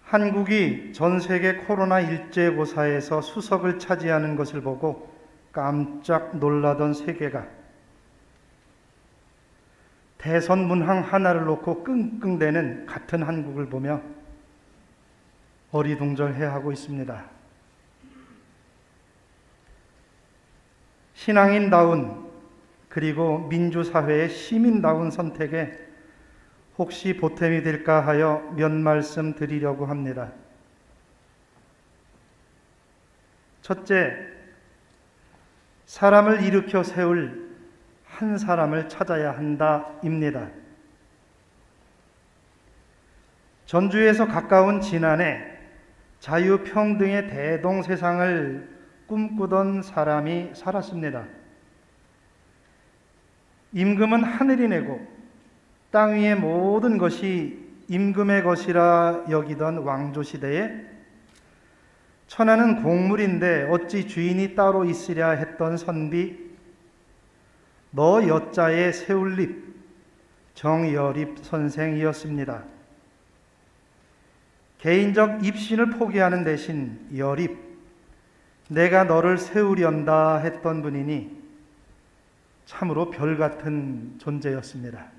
한국이 전 세계 코로나 일제고사에서 수석을 차지하는 것을 보고 깜짝 놀라던 세계가 대선 문항 하나를 놓고 끙끙대는 같은 한국을 보며 어리둥절해하고 있습니다. 신앙인다운 그리고 민주사회의 시민다운 선택에 혹시 보탬이 될까 하여 몇 말씀 드리려고 합니다. 첫째, 사람을 일으켜 세울 한 사람을 찾아야 한다입니다. 전주에서 가까운 진안에 자유평등의 대동세상을 꿈꾸던 사람이 살았습니다. 임금은 하늘이 내고 땅 위의 모든 것이 임금의 것이라 여기던 왕조시대에 천하는 곡물인데 어찌 주인이 따로 있으랴 했던 선비 너 여자의 세울립 정여립 선생이었습니다. 개인적 입신을 포기하는 대신 여립 내가 너를 세우련다 했던 분이니 참으로 별같은 존재였습니다.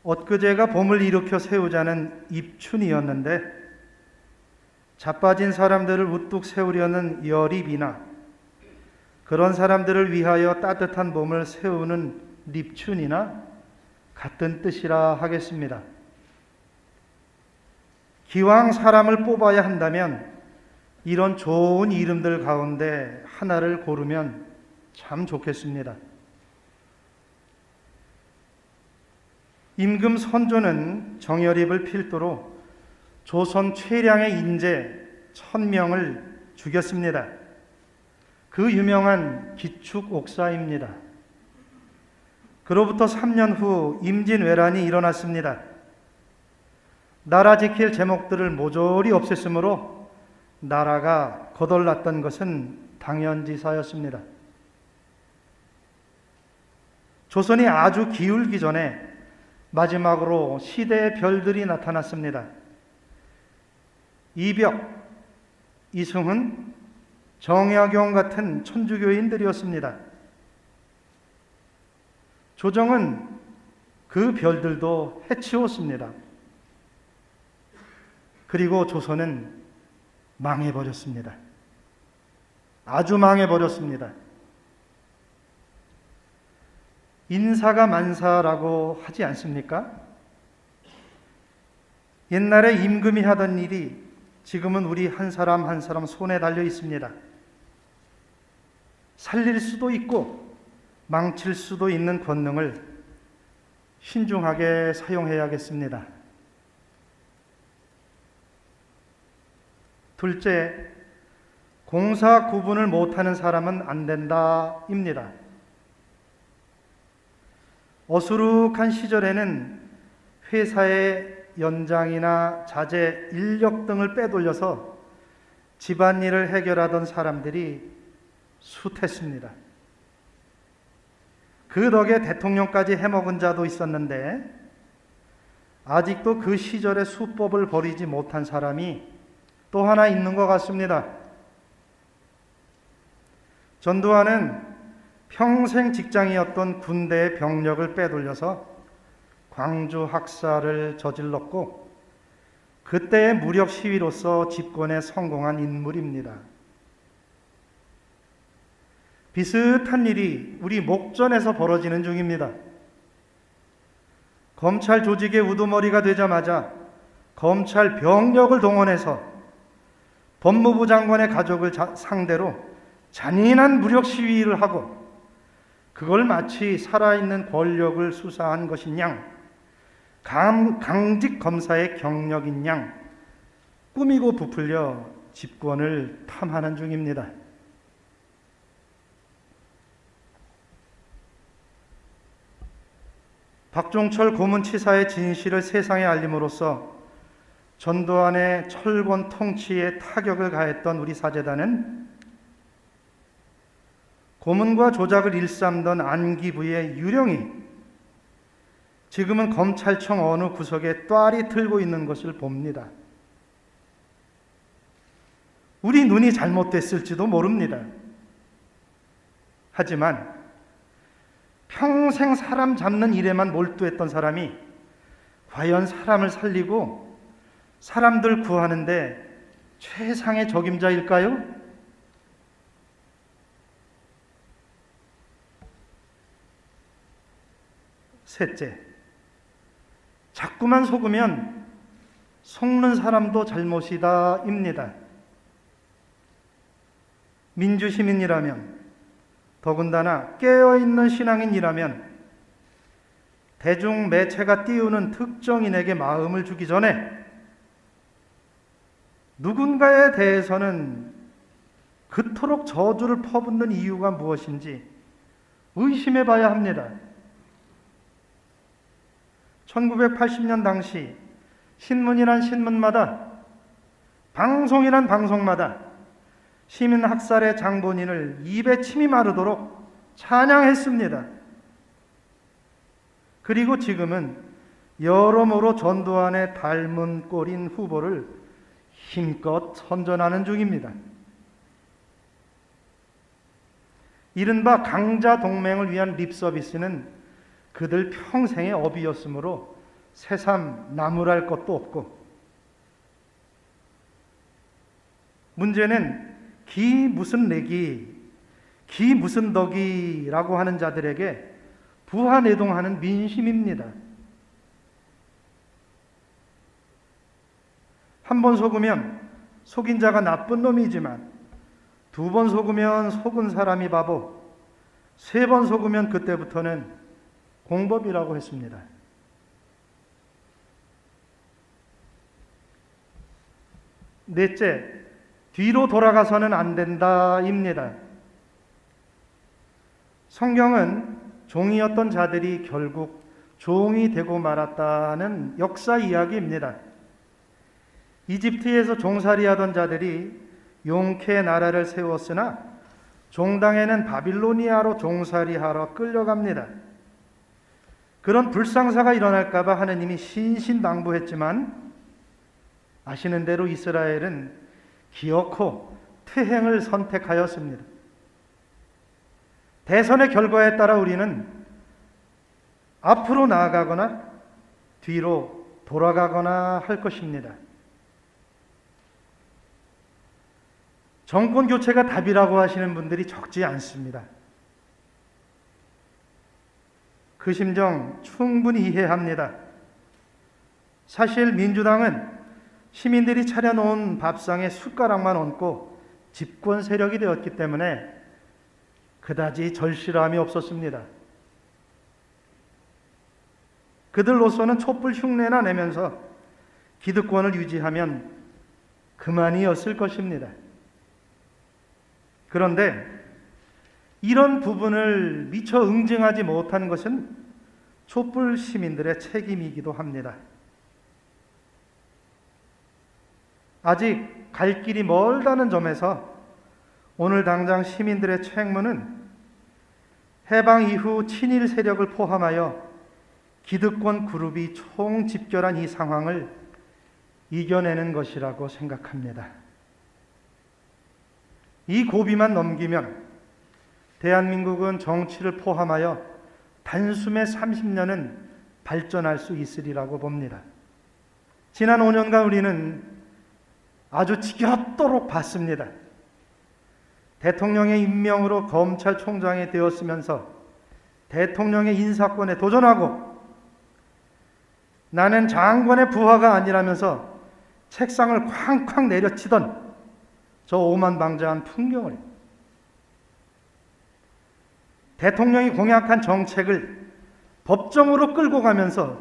엊그제가 봄을 일으켜 세우자는 입춘이었는데 자빠진 사람들을 우뚝 세우려는 여립이나 그런 사람들을 위하여 따뜻한 봄을 세우는 립춘이나 같은 뜻이라 하겠습니다. 기왕 사람을 뽑아야 한다면 이런 좋은 이름들 가운데 하나를 고르면 참 좋겠습니다. 임금 선조는 정여립을 필두로 조선 최량의 인재 1000명을 죽였습니다. 그 유명한 기축옥사입니다. 그로부터 3년 후 임진왜란이 일어났습니다. 나라 지킬 제목들을 모조리 없앴으므로 나라가 거덜났던 것은 당연지사였습니다. 조선이 아주 기울기 전에 마지막으로 시대의 별들이 나타났습니다. 이벽, 이승훈, 정약용 같은 천주교인들이었습니다. 조정은 그 별들도 해치웠습니다. 그리고 조선은 망해버렸습니다. 아주 망해버렸습니다. 인사가 만사라고 하지 않습니까? 옛날에 임금이 하던 일이 지금은 우리 한 사람 한 사람 손에 달려 있습니다. 살릴 수도 있고 망칠 수도 있는 권능을 신중하게 사용해야겠습니다. 둘째, 공사 구분을 못하는 사람은 안 된다입니다. 어수룩한 시절에는 회사의 연장이나 자재, 인력 등을 빼돌려서 집안일을 해결하던 사람들이 숱했습니다. 그 덕에 대통령까지 해먹은 자도 있었는데 아직도 그 시절의 수법을 버리지 못한 사람이 또 하나 있는 것 같습니다. 전두환은 평생 직장이었던 군대의 병력을 빼돌려서 광주 학살을 저질렀고 그때의 무력 시위로서 집권에 성공한 인물입니다. 비슷한 일이 우리 목전에서 벌어지는 중입니다. 검찰 조직의 우두머리가 되자마자 검찰 병력을 동원해서 법무부 장관의 가족을 상대로 잔인한 무력 시위를 하고 그걸 마치 살아있는 권력을 수사한 것인 양 강직 검사의 경력인 양 꾸미고 부풀려 집권을 탐하는 중입니다. 박종철 고문치사의 진실을 세상에 알림으로써 전두환의 철권 통치에 타격을 가했던 우리 사재단은 고문과 조작을 일삼던 안기부의 유령이 지금은 검찰청 어느 구석에 ጧ리 틀고 있는 것을 봅니다. 우리 눈이 잘못됐을지도 모릅니다. 하지만 평생 사람 잡는 일에만 몰두했던 사람이 과연 사람을 살리고 사람들 구하는데 최상의 적임자일까요? 셋째, 자꾸만 속으면 속는 사람도 잘못이다입니다. 민주시민이라면, 더군다나 깨어있는 신앙인이라면 대중 매체가 띄우는 특정인에게 마음을 주기 전에 누군가에 대해서는 그토록 저주를 퍼붓는 이유가 무엇인지 의심해 봐야 합니다. 1980년 당시 신문이란 신문마다, 방송이란 방송마다 시민 학살의 장본인을 입에 침이 마르도록 찬양했습니다. 그리고 지금은 여러모로 전두환의 닮은 꼴인 후보를 힘껏 선전하는 중입니다. 이른바 강자 동맹을 위한 립서비스는 그들 평생의 업이었으므로 새삼 나무랄 것도 없고, 문제는 기 무슨 내기, 기 무슨 덕이라고 하는 자들에게 부하내동하는 민심입니다. 한 번 속으면 속인 자가 나쁜 놈이지만 두 번 속으면 속은 사람이 바보, 세 번 속으면 그때부터는 공법이라고 했습니다. 넷째, 뒤로 돌아가서는 안 된다입니다. 성경은 종이었던 자들이 결국 종이 되고 말았다는 역사 이야기입니다. 이집트에서 종살이하던 자들이 용케 나라를 세웠으나 종당에는 바빌로니아로 종살이하러 끌려갑니다. 그런 불상사가 일어날까 봐 하느님이 신신당부했지만 아시는 대로 이스라엘은 기어코 퇴행을 선택하였습니다. 대선의 결과에 따라 우리는 앞으로 나아가거나 뒤로 돌아가거나 할 것입니다. 정권 교체가 답이라고 하시는 분들이 적지 않습니다. 그 심정 충분히 이해합니다. 사실 민주당은 시민들이 차려놓은 밥상에 숟가락만 얹고 집권 세력이 되었기 때문에 그다지 절실함이 없었습니다. 그들로서는 촛불 흉내나 내면서 기득권을 유지하면 그만이었을 것입니다. 그런데 이런 부분을 미처 응징하지 못한 것은 촛불 시민들의 책임이기도 합니다. 아직 갈 길이 멀다는 점에서 오늘 당장 시민들의 책무는 해방 이후 친일 세력을 포함하여 기득권 그룹이 총집결한 이 상황을 이겨내는 것이라고 생각합니다. 이 고비만 넘기면 대한민국은 정치를 포함하여 단숨에 30년은 발전할 수 있으리라고 봅니다. 지난 5년간 우리는 아주 지겹도록 봤습니다. 대통령의 임명으로 검찰총장이 되었으면서 대통령의 인사권에 도전하고 나는 장관의 부하가 아니라면서 책상을 쾅쾅 내려치던 저 오만방자한 풍경을, 대통령이 공약한 정책을 법정으로 끌고 가면서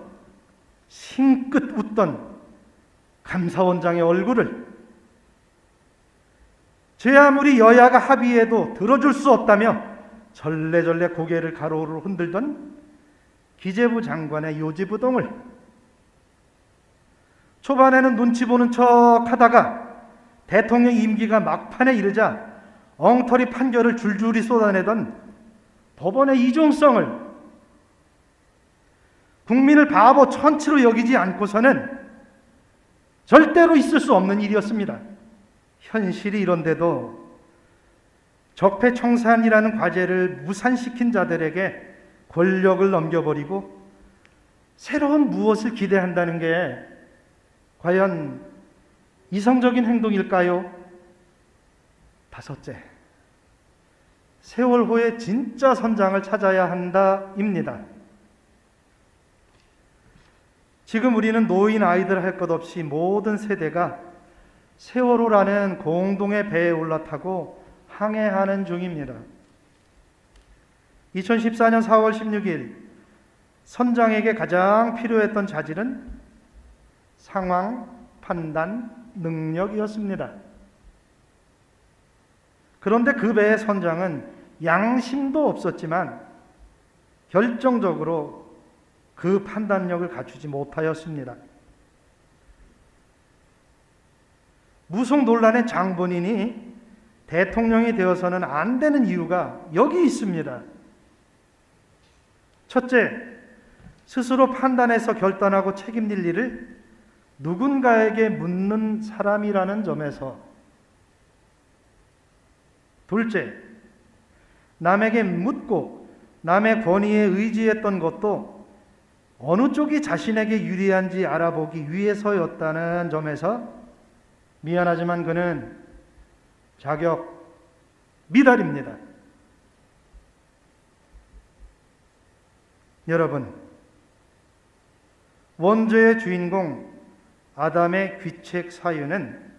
싱긋 웃던 감사원장의 얼굴을 제 아무리 여야가 합의해도 들어줄 수 없다며 절레절레 고개를 가로로 흔들던 기재부 장관의 요지부동을, 초반에는 눈치 보는 척 하다가 대통령 임기가 막판에 이르자 엉터리 판결을 줄줄이 쏟아내던 법원의 이중성을, 국민을 바보 천치로 여기지 않고서는 절대로 있을 수 없는 일이었습니다. 현실이 이런데도 적폐청산이라는 과제를 무산시킨 자들에게 권력을 넘겨버리고 새로운 무엇을 기대한다는 게 과연 이성적인 행동일까요? 다섯째, 세월호의 진짜 선장을 찾아야 한다입니다. 지금 우리는 노인, 아이들 할 것 없이 모든 세대가 세월호라는 공동의 배에 올라타고 항해하는 중입니다. 2014년 4월 16일 선장에게 가장 필요했던 자질은 상황, 판단, 능력이었습니다. 그런데 그 배의 선장은 양심도 없었지만 결정적으로 그 판단력을 갖추지 못하였습니다. 무속 논란의 장본인이 대통령이 되어서는 안 되는 이유가 여기 있습니다. 첫째, 스스로 판단해서 결단하고 책임질 일을 누군가에게 묻는 사람이라는 점에서. 둘째, 남에게 묻고 남의 권위에 의지했던 것도 어느 쪽이 자신에게 유리한지 알아보기 위해서였다는 점에서 미안하지만 그는 자격 미달입니다. 여러분, 원죄의 주인공 아담의 귀책 사유는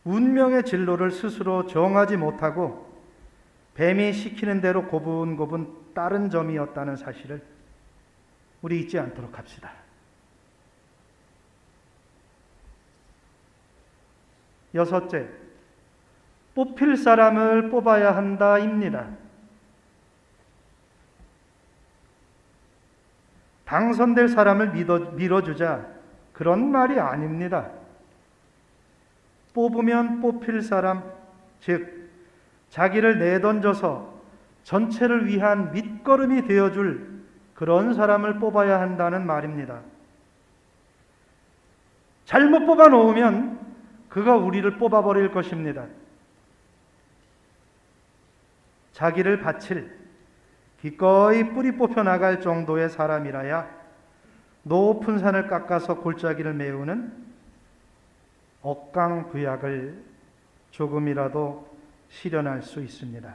운명의 진로를 스스로 정하지 못하고 뱀이 시키는 대로 고분고분 따른 점이었다는 사실을 우리 잊지 않도록 합시다. 여섯째, 뽑힐 사람을 뽑아야 한다입니다. 당선될 사람을 밀어주자, 그런 말이 아닙니다. 뽑으면 뽑힐 사람, 즉 자기를 내던져서 전체를 위한 밑거름이 되어줄 그런 사람을 뽑아야 한다는 말입니다. 잘못 뽑아 놓으면 그가 우리를 뽑아버릴 것입니다. 자기를 바칠, 기꺼이 뿌리 뽑혀 나갈 정도의 사람이라야 높은 산을 깎아서 골짜기를 메우는 억강부약을 조금이라도 실현할 수 있습니다.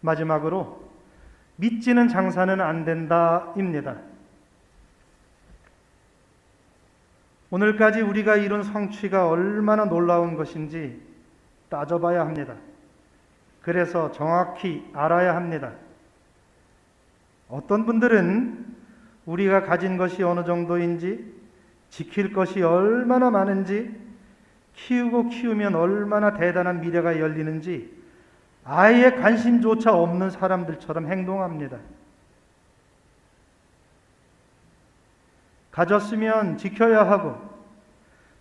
마지막으로 믿지는 장사는 안 된다입니다. 오늘까지 우리가 이룬 성취가 얼마나 놀라운 것인지 따져봐야 합니다. 그래서 정확히 알아야 합니다. 어떤 분들은 우리가 가진 것이 어느 정도인지, 지킬 것이 얼마나 많은지, 키우고 키우면 얼마나 대단한 미래가 열리는지 아예 관심조차 없는 사람들처럼 행동합니다. 가졌으면 지켜야 하고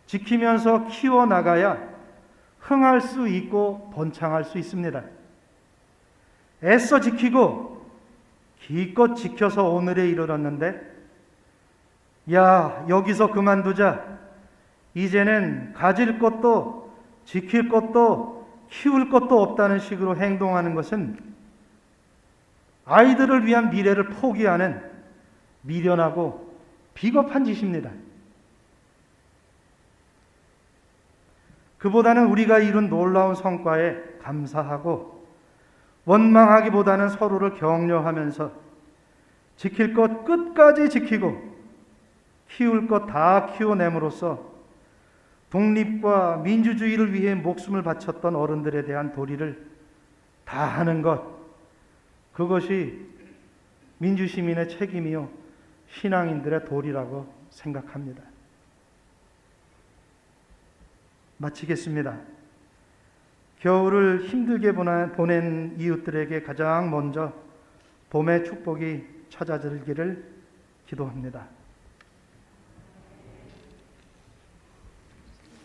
지키면서 키워나가야 흥할 수 있고 번창할 수 있습니다. 애써 지키고 기껏 지켜서 오늘에 이르렀는데 야, 여기서 그만두자. 이제는 가질 것도 지킬 것도 키울 것도 없다는 식으로 행동하는 것은 아이들을 위한 미래를 포기하는 미련하고 비겁한 짓입니다. 그보다는 우리가 이룬 놀라운 성과에 감사하고 원망하기보다는 서로를 격려하면서 지킬 것 끝까지 지키고 키울 것 다 키워냄으로써 독립과 민주주의를 위해 목숨을 바쳤던 어른들에 대한 도리를 다하는 것, 그것이 민주시민의 책임이요 신앙인들의 도리라고 생각합니다. 마치겠습니다. 겨울을 힘들게 보낸 이웃들에게 가장 먼저 봄의 축복이 찾아들기를 기도합니다.